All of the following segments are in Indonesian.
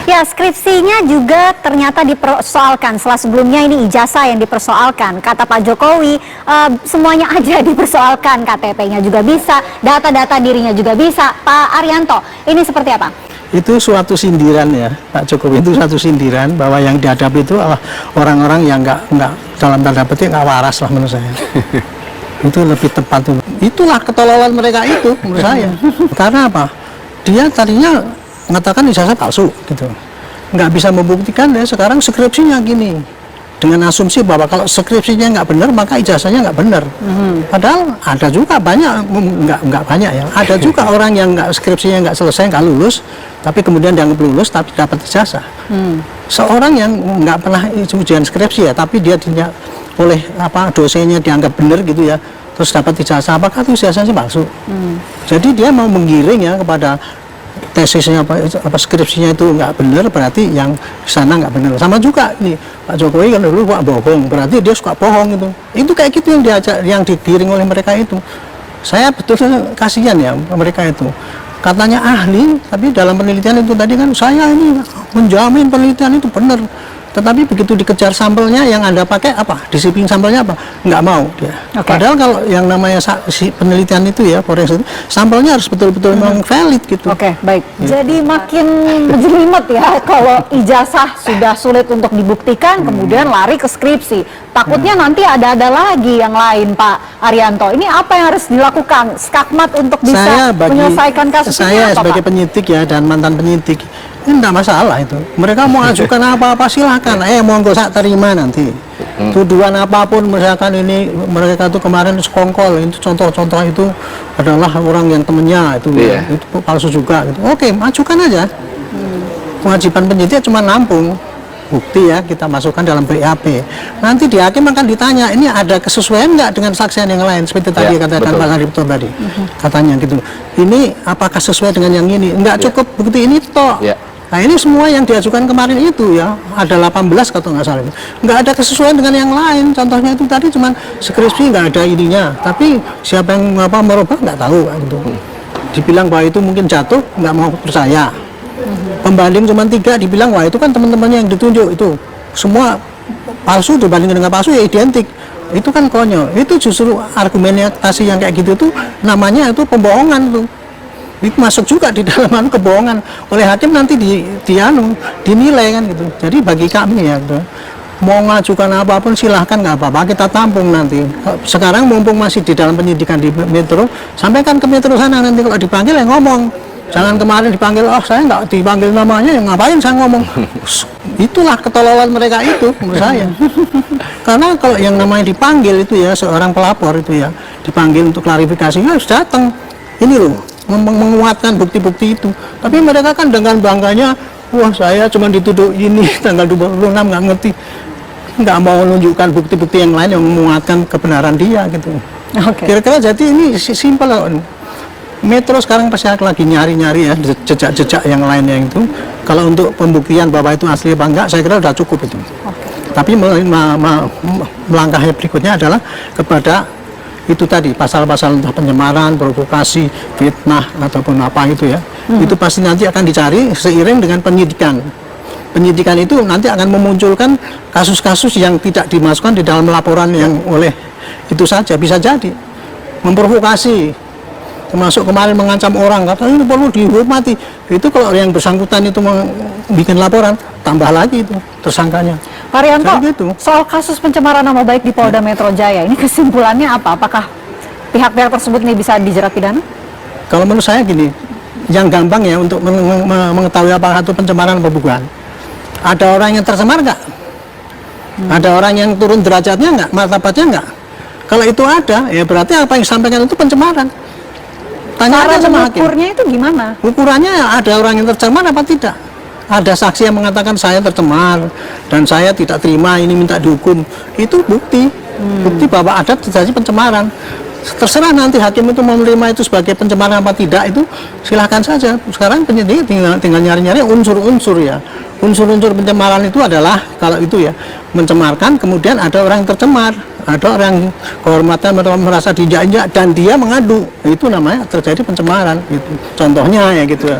Ya, skripsinya juga ternyata dipersoalkan. Setelah sebelumnya ini ijazah yang dipersoalkan. Kata Pak Jokowi, semuanya aja dipersoalkan. KTP-nya juga bisa, data-data dirinya juga bisa. Pak Arianto, ini seperti apa? Itu suatu sindiran ya, Pak Jokowi itu suatu sindiran bahwa yang dihadapi itu orang-orang yang nggak dalam tanda petik nggak waras lah menurut saya. Itu lebih tepat tuh. Itulah ketololan mereka itu menurut saya. Karena apa? Dia tadinya mengatakan ijazah palsu gitu, nggak bisa membuktikan ya. Sekarang skripsinya gini dengan asumsi bahwa kalau skripsinya nggak benar maka ijazahnya nggak benar. Padahal ada juga banyak, nggak banyak ya, ada juga orang yang nggak skripsinya nggak selesai, nggak lulus, tapi kemudian dianggap lulus tapi dapat ijazah. Seorang yang nggak pernah ujian skripsi ya, tapi dia oleh dosennya dianggap benar gitu ya, terus dapat ijazah, apakah itu ijazahnya palsu? Jadi dia mau menggiring ya kepada tesisnya apa skripsinya itu nggak benar, berarti yang di sana nggak benar. Sama juga ini Pak Jokowi kan dulu Pak bohong, berarti dia suka bohong itu. Itu kayak gitu yang diajak, yang digiring oleh mereka itu. Saya betul-betul kasihan ya mereka itu. Katanya ahli, tapi dalam penelitian itu tadi kan saya ini menjamin penelitian itu benar. Tetapi begitu dikejar sampelnya yang Anda pakai apa? Disiplin sampelnya apa? Nggak mau dia. Padahal kalau yang namanya penelitian itu ya, forensik, sampelnya harus betul-betul memang valid gitu. Baik. Jadi makin jelimet ya kalau ijazah sudah sulit untuk dibuktikan, kemudian lari ke skripsi. Takutnya nanti ada lagi yang lain, Pak Arianto. Ini apa yang harus dilakukan Skakmat untuk bisa menyelesaikan kasus ini? Saya sebagai penyidik ya dan mantan penyidik, ini enggak masalah itu. Mereka mau ajukan apa-apa silahkan. Monggo sak terima nanti. Tuduhan apapun, misalkan ini mereka tuh kemarin sekongkol, itu contoh-contoh itu adalah orang yang temennya itu palsu juga gitu. Oke, ajukan aja. Kewajiban penyidik cuma nampung bukti ya, kita masukkan dalam BAP. Nanti di hakim akan ditanya, ini ada kesesuaian nggak dengan saksian yang lain, seperti tadi katakan Pak Saripto tadi, katanya gitu. Ini apakah sesuai dengan yang ini? Nggak cukup bukti ini toh. Nah ini semua yang diajukan kemarin itu ya, ada 18 kalau nggak salah, nggak ada kesesuaian dengan yang lain. Contohnya itu tadi cuman skripsi nggak ada ininya, tapi siapa yang merubah nggak tahu gitu. Dibilang bahwa itu mungkin jatuh, nggak mau percaya. Pembanding cuma 3, dibilang wah itu kan teman-temannya yang ditunjuk itu semua palsu, dibandingkan dengan palsu ya identik. Itu kan konyol. Itu justru argumentasi yang kayak gitu tuh namanya itu pembohongan tuh. Itu masuk juga di dalam kebohongan oleh hakim, nanti dinilai kan gitu. Jadi bagi kami ya gitu, mau ngajukan apapun silahkan, nggak apa-apa, kita tampung nanti. Sekarang mumpung masih di dalam penyidikan di Metro, sampaikan ke Metro sana, nanti kalau dipanggil ya ngomong. Jangan kemarin dipanggil, saya nggak dipanggil namanya, yang ngapain saya ngomong. Itulah ketololan mereka itu menurut saya. Karena kalau yang namanya dipanggil itu ya, seorang pelapor itu ya, dipanggil untuk klarifikasi, harus datang. Ini loh, menguatkan bukti-bukti itu. Tapi mereka kan dengan bangganya, wah saya cuma dituduh ini, tanggal 26 nggak ngerti. Nggak mau menunjukkan bukti-bukti yang lain yang menguatkan kebenaran dia gitu. Kira-kira jadi ini simpel loh. Metro sekarang pasti lagi nyari-nyari ya jejak-jejak yang lainnya itu. Kalau untuk pembuktian bahwa itu asli apa enggak, saya kira sudah cukup itu. Tapi melangkahnya berikutnya adalah kepada itu tadi pasal-pasal entah penyemaran, provokasi, fitnah ataupun apa itu ya. Itu pasti nanti akan dicari seiring dengan penyidikan. Penyidikan itu nanti akan memunculkan kasus-kasus yang tidak dimasukkan di dalam laporan yang oleh itu saja, bisa jadi memprovokasi. Termasuk kemarin mengancam orang, katanya ini perlu dihormati. Itu kalau yang bersangkutan itu bikin laporan, tambah lagi itu tersangkanya. Pak Arianto, gitu. Soal kasus pencemaran nama baik di Polda Metro Jaya, ini kesimpulannya apa? Apakah pihak-pihak tersebut ini bisa dijerat pidana? Kalau menurut saya gini, yang gampang ya untuk mengetahui apakah itu pencemaran atau bukan. Ada orang yang tercemar nggak? Ada orang yang turun derajatnya nggak? Martabatnya nggak? Kalau itu ada, ya berarti apa yang disampaikan itu pencemaran. Tanya aja sama hakim. Ukurnya itu gimana? Ukurannya ada orang yang tercemar apa tidak? Ada saksi yang mengatakan saya tercemar dan saya tidak terima, ini minta dihukum. Itu bukti. Bukti bahwa ada terjadi pencemaran. Terserah nanti hakim itu menerima itu sebagai pencemaran apa tidak, itu silahkan saja. Sekarang penyidik tinggal nyari-nyari unsur-unsur ya. Unsur-unsur pencemaran itu adalah kalau itu ya mencemarkan, kemudian ada orang yang tercemar, ada orang kehormatan merasa diinjak-injak dan dia mengadu, itu namanya terjadi pencemaran gitu. Contohnya ya gitu ya,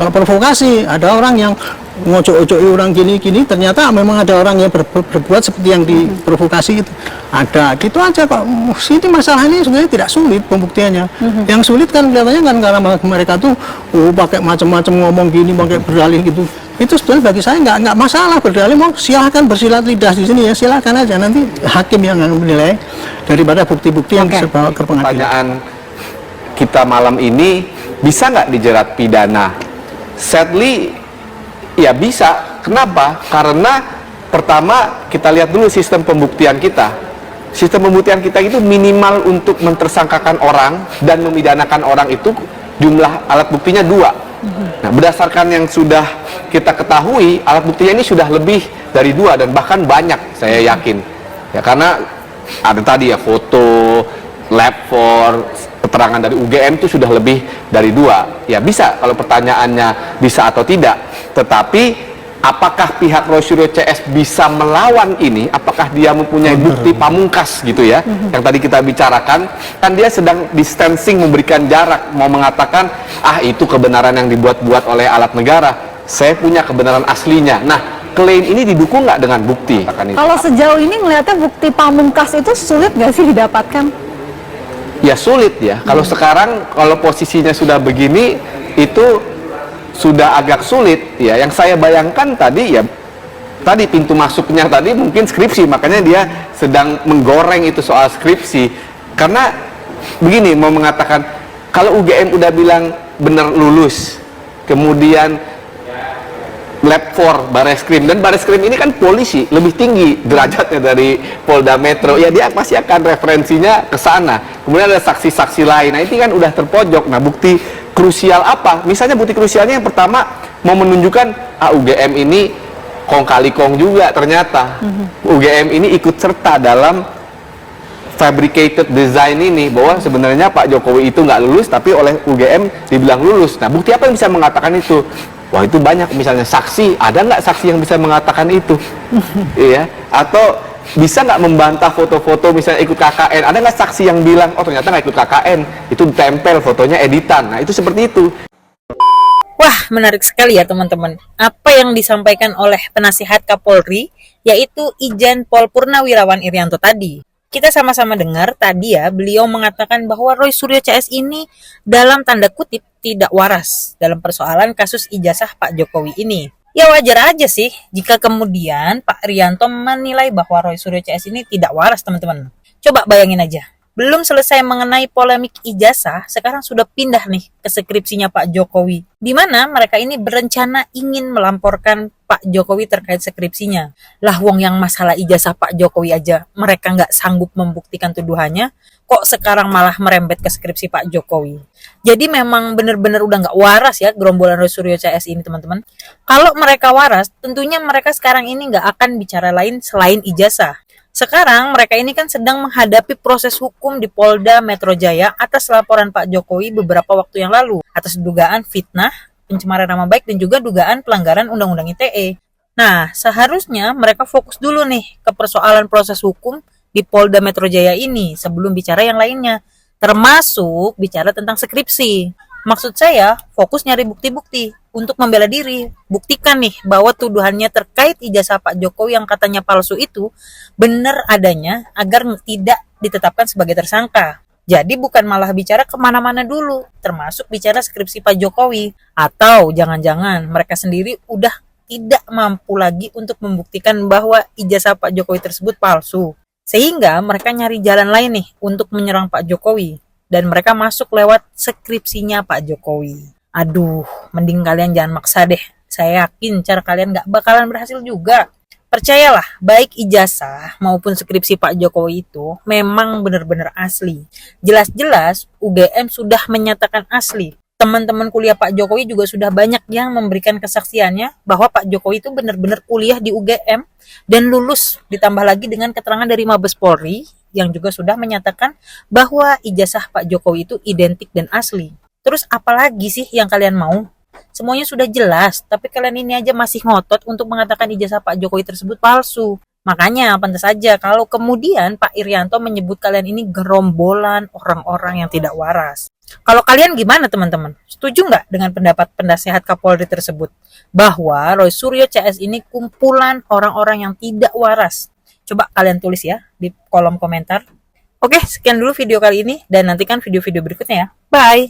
provokasi. Ada orang yang ngocok-ocoki orang gini-gini, ternyata memang ada orang yang berbuat seperti yang diprovokasi itu. Ada, gitu aja kok. Ini masalah ini sebenarnya tidak sulit pembuktiannya. Yang sulit kan kelihatannya kan karena mereka tuh pakai macam-macam ngomong gini, pakai berdalih gitu. Itu sebenarnya bagi saya nggak masalah berdalih, mau silahkan bersilat lidah di sini ya, silahkan aja, nanti hakim yang akan menilai daripada bukti-bukti yang dibawa ke pengadilan. Pertanyaan kita malam ini, bisa nggak dijerat pidana? Sadly, ya bisa. Kenapa? Karena pertama kita lihat dulu sistem pembuktian kita. Sistem pembuktian kita itu minimal untuk mentersangkakan orang dan memidanakan orang itu jumlah alat buktinya 2. Nah, berdasarkan yang sudah kita ketahui, alat buktinya ini sudah lebih dari 2 dan bahkan banyak, saya yakin. Ya karena ada tadi ya foto, lab for, keterangan dari UGM itu sudah lebih dari 2. Ya bisa kalau pertanyaannya bisa atau tidak. Tetapi apakah pihak Roy Suryo CS bisa melawan ini? Apakah dia mempunyai bukti pamungkas gitu ya? Yang tadi kita bicarakan, kan dia sedang distancing, memberikan jarak, mau mengatakan itu kebenaran yang dibuat-buat oleh alat negara. Saya punya kebenaran aslinya. Nah, klaim ini didukung nggak dengan bukti? Kalau sejauh ini melihatnya bukti pamungkas itu sulit nggak sih didapatkan? Ya sulit ya. Kalau sekarang, kalau posisinya sudah begini, itu sudah agak sulit ya. Yang saya bayangkan tadi ya, tadi pintu masuknya tadi mungkin skripsi, makanya dia sedang menggoreng itu soal skripsi. Karena begini, mau mengatakan kalau UGM udah bilang benar lulus, kemudian lab 4 Bareskrim, dan Bareskrim ini kan polisi, lebih tinggi derajatnya dari Polda Metro, ya dia pasti akan referensinya ke sana. Kemudian ada saksi-saksi lain, nah ini kan udah terpojok. Nah, bukti krusial apa? Misalnya bukti krusialnya yang pertama mau menunjukkan UGM ini kong kali kong juga ternyata. UGM ini ikut serta dalam fabricated design ini, bahwa sebenarnya Pak Jokowi itu nggak lulus tapi oleh UGM dibilang lulus. Nah, bukti apa yang bisa mengatakan itu? Wah, itu banyak. Misalnya saksi, ada nggak saksi yang bisa mengatakan itu? Iya. Atau bisa nggak membantah foto-foto misalnya ikut KKN? Ada nggak saksi yang bilang, oh ternyata nggak ikut KKN, itu tempel fotonya editan? Nah, itu seperti itu. Wah, menarik sekali ya teman-teman. Apa yang disampaikan oleh penasihat Kapolri, yaitu Ijen Pol Purnawirawan Irianto tadi. Kita sama-sama dengar tadi ya, beliau mengatakan bahwa Roy Suryo CS ini dalam tanda kutip tidak waras dalam persoalan kasus ijazah Pak Jokowi ini. Ya wajar aja sih jika kemudian Pak Irianto menilai bahwa Roy Suryo CS ini tidak waras, teman-teman. Coba bayangin aja. Belum selesai mengenai polemik ijazah, sekarang sudah pindah nih ke skripsinya Pak Jokowi, di mana mereka ini berencana ingin melamporkan Pak Jokowi terkait skripsinya. Lah wong yang masalah ijazah Pak Jokowi aja mereka nggak sanggup membuktikan tuduhannya, kok sekarang malah merembet ke skripsi Pak Jokowi. Jadi memang benar-benar udah nggak waras ya gerombolan Roy Suryo CS ini, teman-teman. Kalau mereka waras, tentunya mereka sekarang ini nggak akan bicara lain selain ijazah. Sekarang mereka ini kan sedang menghadapi proses hukum di Polda Metro Jaya atas laporan Pak Jokowi beberapa waktu yang lalu atas dugaan fitnah, pencemaran nama baik, dan juga dugaan pelanggaran Undang-Undang ITE. Nah, seharusnya mereka fokus dulu nih ke persoalan proses hukum di Polda Metro Jaya ini sebelum bicara yang lainnya, termasuk bicara tentang skripsi. Maksud saya, fokus nyari bukti-bukti untuk membela diri. Buktikan nih bahwa tuduhannya terkait ijazah Pak Jokowi yang katanya palsu itu benar adanya agar tidak ditetapkan sebagai tersangka. Jadi bukan malah bicara kemana-mana dulu, termasuk bicara skripsi Pak Jokowi. Atau jangan-jangan mereka sendiri udah tidak mampu lagi untuk membuktikan bahwa ijazah Pak Jokowi tersebut palsu. Sehingga mereka nyari jalan lain nih untuk menyerang Pak Jokowi. Dan mereka masuk lewat skripsinya Pak Jokowi. Aduh, mending kalian jangan maksa deh. Saya yakin cara kalian gak bakalan berhasil juga. Percayalah, baik ijazah maupun skripsi Pak Jokowi itu memang benar-benar asli. Jelas-jelas UGM sudah menyatakan asli. Teman-teman kuliah Pak Jokowi juga sudah banyak yang memberikan kesaksiannya bahwa Pak Jokowi itu benar-benar kuliah di UGM dan lulus. Ditambah lagi dengan keterangan dari Mabes Polri yang juga sudah menyatakan bahwa ijazah Pak Jokowi itu identik dan asli. Terus apalagi sih yang kalian mau? Semuanya sudah jelas, tapi kalian ini aja masih ngotot untuk mengatakan ijazah Pak Jokowi tersebut palsu. Makanya pantas saja kalau kemudian Pak Irianto menyebut kalian ini gerombolan orang-orang yang tidak waras. Kalau kalian gimana teman-teman? Setuju nggak dengan pendapat penasehat Kapolri tersebut? Bahwa Roy Suryo CS ini kumpulan orang-orang yang tidak waras. Coba kalian tulis ya di kolom komentar. Oke, sekian dulu video kali ini dan nantikan video-video berikutnya ya. Bye!